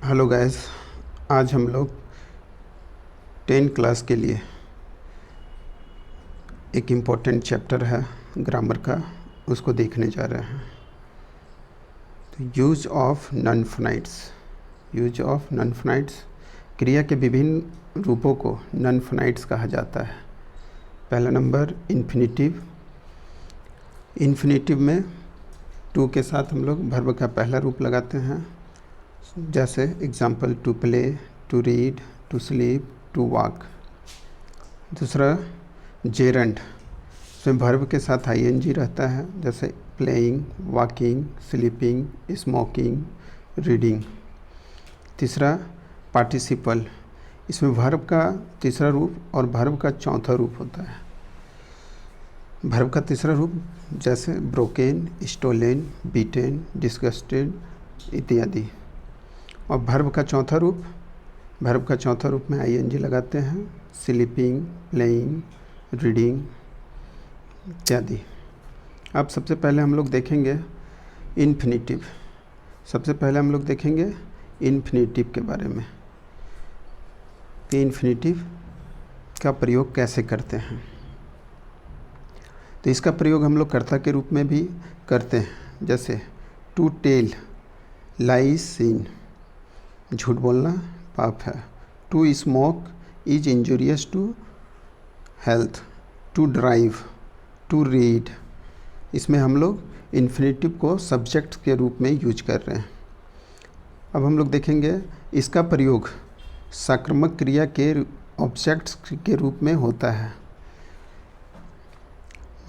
Hello guys, आज हम लोग 10 क्लास के लिए एक इम्पोर्टेंट चैप्टर है ग्रामर का, उसको देखने जा रहे हैं। तो use of non finites. Use of non finites, क्रिया के विभिन्न रूपों को नॉन फोनाइट्स कहा जाता है। पहला नंबर इन्फिनिटिव। इन्फिनिटिव में टू के साथ हम लोग वर्ब का पहला रूप लगाते हैं, जैसे example to play, to read, to sleep, to walk. दूसरा जेरंड, इसमें वर्ब के साथ आईएनजी रहता है, जैसे playing, walking, sleeping, smoking, reading. तीसरा पार्टिसिपल, इसमें वर्ब का तीसरा रूप और वर्ब का चौथा रूप होता है। वर्ब का तीसरा रूप जैसे ब्रोकन, स्टोलन, बीटेन, डिस्गस्टेड इत्यादि। और वर्ब का चौथा रूप में आईएनजी लगाते हैं, स्लीपिंग, प्लेइंग, रीडिंग इत्यादि। अब सबसे पहले हम लोग देखेंगे इन्फिनिटिव। इन्फिनिटिव के बारे में कि इन्फिनिटिव का प्रयोग कैसे करते हैं। तो इसका प्रयोग हम लोग कर्ता के रूप में भी करते हैं, जैसे टू टेल, लाई सीन, झूठ बोलना पाप है। To smoke is injurious to health. To drive, to read, इसमें हम लोग इन्फिनिटिव को सब्जेक्ट के रूप में यूज कर रहे हैं। अब हम लोग देखेंगे इसका प्रयोग साक्रामक क्रिया के ऑब्जेक्ट्स के रूप में होता है,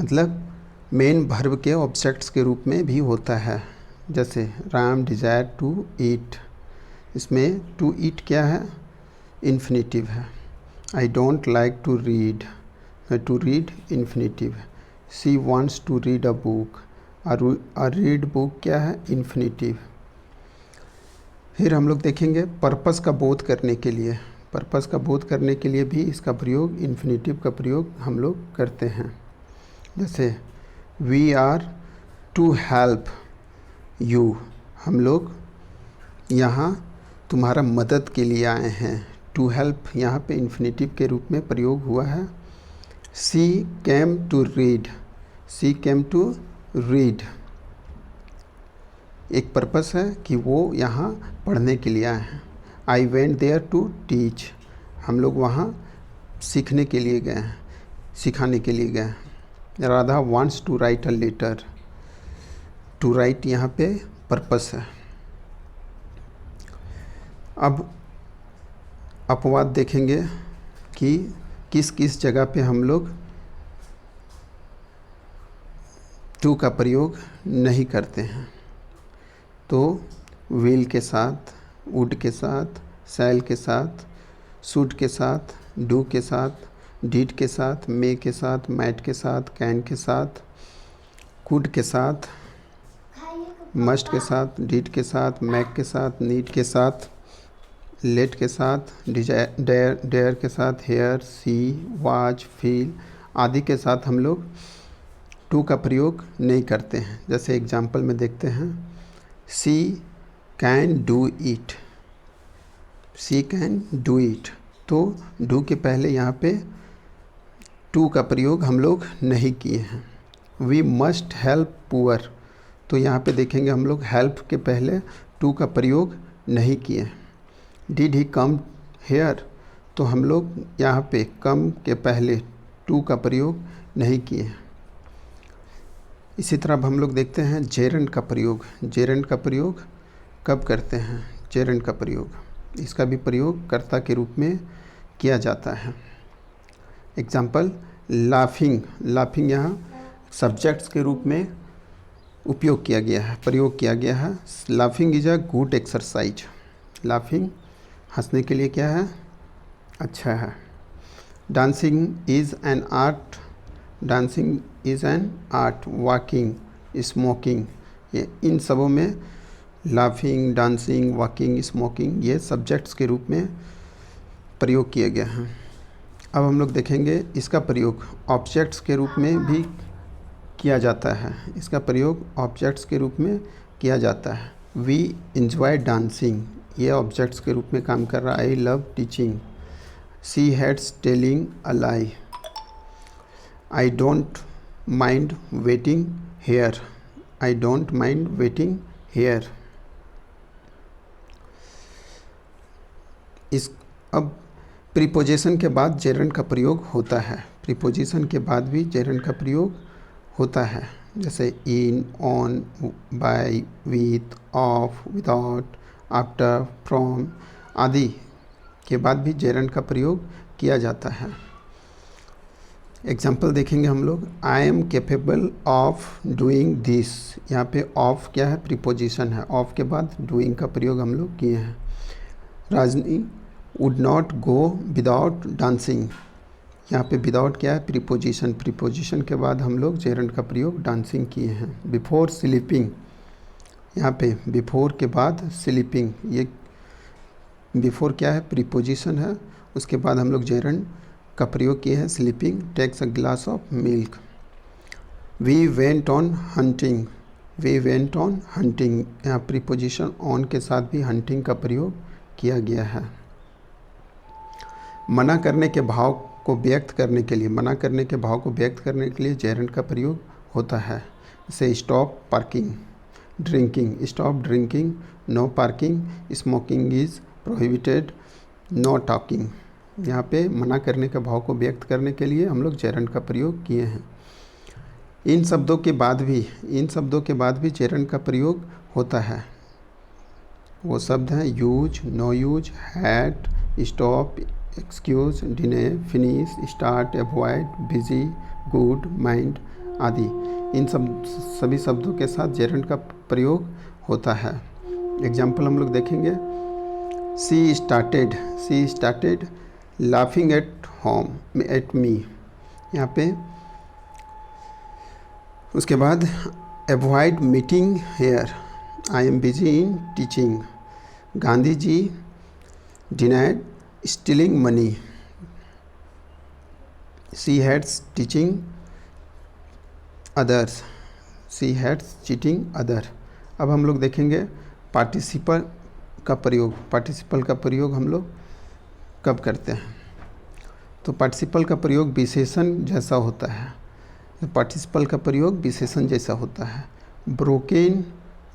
मतलब मेन वर्ब के ऑब्जेक्ट्स के रूप में भी होता है। जैसे राम डिज़ायर टू ईट, इसमें टू ईट क्या है, इन्फिनिटिव है। I don't like to read, to read infinitive है। She wants to read a book, आ रीड बुक क्या है, इन्फिनिटिव। फिर हम लोग देखेंगे पर्पस का बोध करने के लिए भी इसका प्रयोग, इन्फिनिटिव का प्रयोग हम लोग करते हैं। जैसे we are to help you, हम लोग यहाँ तुम्हारा मदद के लिए आए हैं। टू हेल्प यहाँ पे इन्फिनिटिव के रूप में प्रयोग हुआ है। शी केम टू रीड, एक पर्पस है कि वो यहाँ पढ़ने के लिए आए हैं। I went there to teach, हम लोग वहाँ सीखने के लिए गए हैं, सिखाने के लिए गए हैं। Radha wants to write a letter, to write यहाँ पे पर्पस है। अब अपवाद देखेंगे कि किस किस जगह पे हम लोग टू का प्रयोग नहीं करते हैं। तो विल के साथ, वुड के साथ, शैल के साथ, शुड के साथ, डू के साथ, डिड के साथ, मे के साथ, मैट के साथ, कैन के साथ, कुड के साथ, मस्ट के साथ, डिड के साथ, मैक के साथ, नीड के साथ, लेट के साथ, डेयर के साथ, हेयर, सी, वाच, फील आदि के साथ हम लोग टू का प्रयोग नहीं करते हैं। जैसे एग्जाम्पल में देखते हैं, शी कैन डू इट, तो डू के पहले यहाँ पे टू का प्रयोग हम लोग नहीं किए हैं। वी मस्ट हेल्प पुअर, तो यहाँ पे देखेंगे हम लोग हेल्प के पहले टू का प्रयोग नहीं किए। डिड ही कम हेयर, तो हम लोग यहाँ पे कम के पहले टू का प्रयोग नहीं किए। इसी तरह अब हम लोग देखते हैं जेरंड का प्रयोग कब करते हैं। जेरंड का प्रयोग, इसका भी प्रयोग कर्ता के रूप में किया जाता है। एग्जाम्पल लाफिंग यहाँ सब्जेक्ट्स के रूप में प्रयोग किया गया है। Laughing is a good exercise, laughing हंसने के लिए क्या है, अच्छा है। Dancing is an art, walking, smoking, ये इन सबों में लाफिंग, डांसिंग, वॉकिंग, स्मोकिंग ये सब्जेक्ट्स के रूप में प्रयोग किया गया है। अब हम लोग देखेंगे इसका प्रयोग ऑब्जेक्ट्स के रूप में भी किया जाता है। वी इंजॉय डांसिंग ये ऑब्जेक्ट्स के रूप में काम कर रहा है। I love teaching. She hates telling a lie. I don't mind waiting here. I don't mind waiting here. इस अब प्रीपोजिशन के बाद जेरंड का प्रयोग होता है। प्रीपोजिशन के बाद भी जेरंड का प्रयोग होता है, जैसे in, on, by, with, of, without, after, from आदि के बाद भी जेरंड का प्रयोग किया जाता है। एग्जाम्पल देखेंगे हम लोग। I am capable of doing this. यहाँ पे ऑफ क्या है? प्रीपोजिशन है। ऑफ के बाद डूइंग का प्रयोग हम लोग किए हैं। Rajni would not go without dancing. यहाँ पे विदाउट क्या है? प्रीपोजिशन। प्रीपोजिशन के बाद हम लोग जेरंड का प्रयोग डांसिंग किए हैं। बिफोर स्लीपिंग, यहाँ पे बिफोर के बाद स्लीपिंग, ये बिफोर क्या है? प्रीपोजिशन है। उसके बाद हम लोग जेरंड का प्रयोग किए हैं। Sleeping, takes a glass of milk. We went on hunting. We went on hunting, यहाँ प्रीपोजिशन ऑन के साथ भी हंटिंग का प्रयोग किया गया है। मना करने के भाव को व्यक्त करने के लिए, मना करने के भाव को व्यक्त करने के लिए जेरंड का प्रयोग होता है। जैसे stop parking, drinking, stop drinking, no parking, smoking is prohibited, no talking. यहाँ पे मना करने के भाव को व्यक्त करने के लिए हम लोग जेरंड का प्रयोग किए हैं। इन शब्दों के बाद भी जेरंड का प्रयोग होता है। वो शब्द हैं use, no use, had, stop, excuse, deny, finish, start, avoid, busy, good, mind आदि। इन सभी शब्दों के साथ जेरंड का प्रयोग होता है। एग्जाम्पल हम लोग देखेंगे। She started laughing at home at me. यहाँ पे उसके बाद avoid meeting here. I am busy in teaching. Gandhi ji denied stealing money. She hates teaching others. She hates cheating other. अब हम लोग देखेंगे पार्टिसिपल का प्रयोग। पार्टिसिपल का प्रयोग हम लोग कब करते हैं? तो पार्टिसिपल का प्रयोग विशेषण जैसा होता है। पार्टिसिपल का प्रयोग विशेषण जैसा होता है। Broken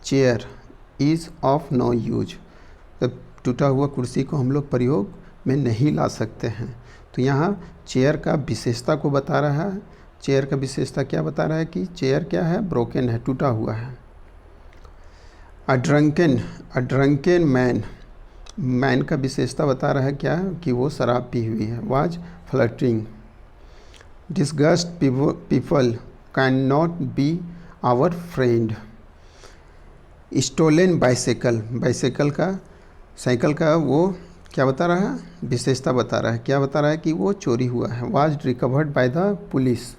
chair is of no use. जब टूटा हुआ कुर्सी को हम लोग प्रयोग में नहीं ला सकते हैं, तो यहाँ चेयर का विशेषता को बता रहा है। चेयर का विशेषता क्या बता रहा है? कि चेयर क्या है? ब्रोकन है, टूटा हुआ है। अ ड्रंकन मैन का विशेषता बता रहा है क्या? कि वो शराब पी हुई है। Was fluttering. Disgust people can not be our friend. Stolen bicycle का वो क्या बता रहा है? विशेषता बता रहा है। क्या बता रहा है? कि वो चोरी हुआ है। Was recovered by the police.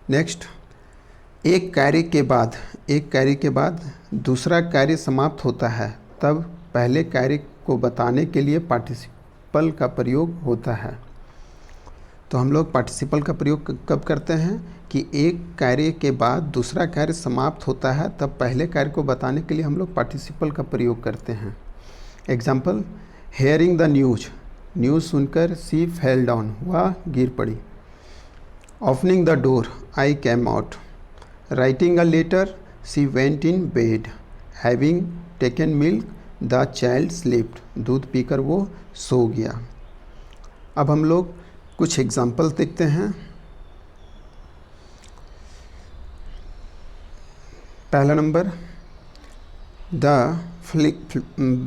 Next, एक कार्य के बाद दूसरा कार्य समाप्त होता है, तब पहले कार्य को बताने के लिए पार्टिसिपल का प्रयोग होता है। तो हम लोग पार्टिसिपल का प्रयोग कब करते हैं? कि एक कार्य के बाद दूसरा कार्य समाप्त होता है, तब पहले कार्य को बताने के लिए हम लोग पार्टिसिपल का प्रयोग करते हैं। एग्जाम्पल, हेयरिंग द न्यूज़ सुनकर सी फेल डाउन, वह गिर पड़ी। Opening the door, I came out. Writing a letter, she went in bed. Having taken milk, the child slept, दूध पीकर वो सो गया। अब हम लोग कुछ एग्जाम्पल देखते हैं। पहला number, the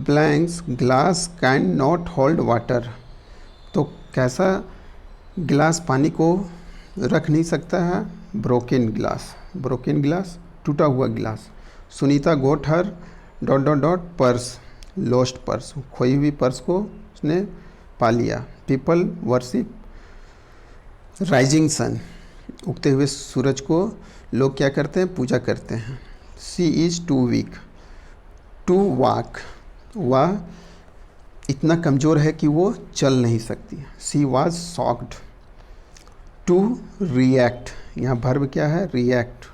blanks glass can not hold water. तो कैसा गिलास पानी को रख नहीं सकता है? ब्रोकन ग्लास, टूटा हुआ गिलास। सुनीता गोट हर ... पर्स, लॉस्ट पर्स, खोई हुई पर्स को उसने पा लिया। पीपल वर्शिप राइजिंग सन, उगते हुए सूरज को लोग क्या करते हैं? पूजा करते हैं। She is too weak to walk, वह इतना कमज़ोर है कि वो चल नहीं सकती। She was shocked. To react, यहाँ वर्ब क्या है? React.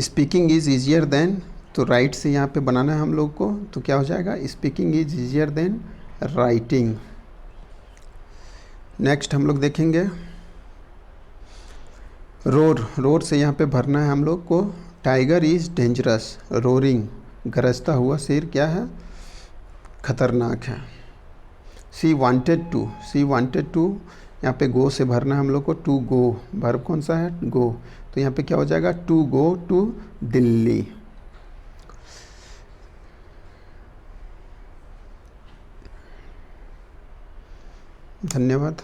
Speaking is easier than to write से यहाँ पे बनाना है हम लोग को, तो क्या हो जाएगा, speaking is easier than writing. Next हम लोग देखेंगे रोर। रोर से यहाँ पे भरना है हम लोग को, टाइगर इज डेंजरस, रोरिंग, गरजता हुआ शेर क्या है, खतरनाक है। She wanted to, she wanted to, यहाँ पे गो से भरना है हम लोग को, टू गो, वर्ब कौन सा है, गो, तो यहाँ पे क्या हो जाएगा, टू गो टू दिल्ली। धन्यवाद।